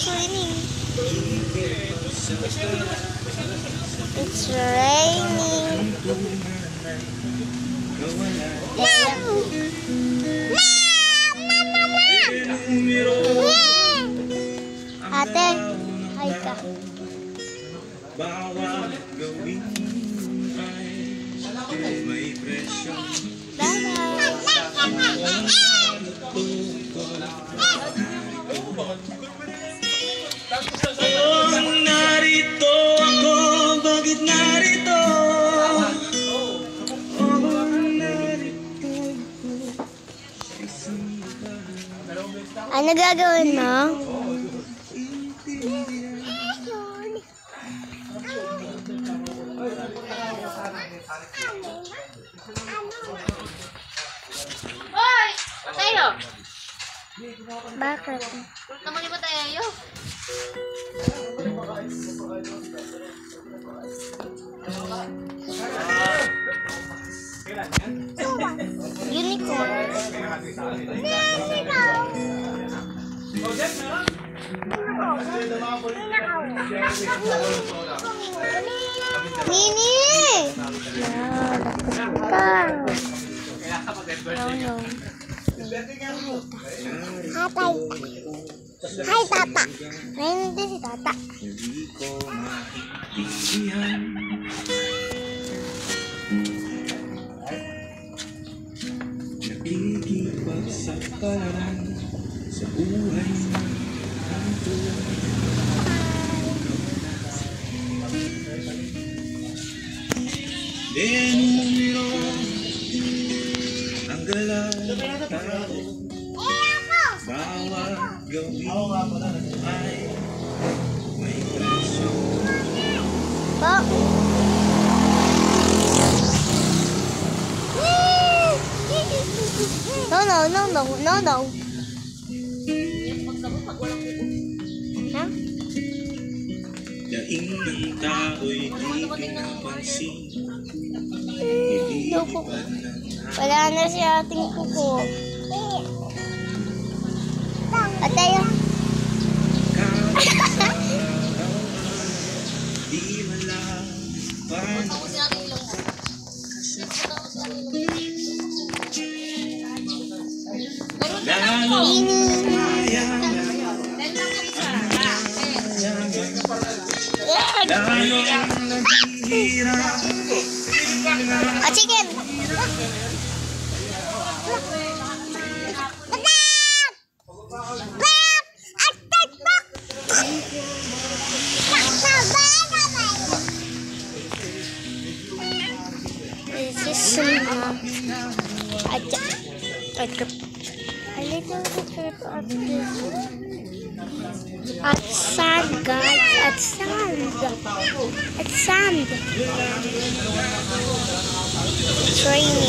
It's raining. It's raining. Ate, hi ka. Bawat gawin ay may presyo. Narito ako, bakit narito? Ano gagawin mo? Hoy! Tayo! Bakit? Naman ba tayo? Unicorn. Nini! Hatay. Hi, Tata. Nandito si Tata. Hindi ko maintindihan. Nakikipagsapalaran sa buhay ng kanto. Denumero ang galaw tao. Bawat gawin ay may presyo. Po. No. Ha? Daing ng tao'y di pinapansin. Loko. Wala na si ating kuko. Atayo. Di malang paano Tapusin natin ilong mo. lalo sayang lalo naghihirap. Chicken. This is a little bit of this. At sand, guys. At sand. It's raining.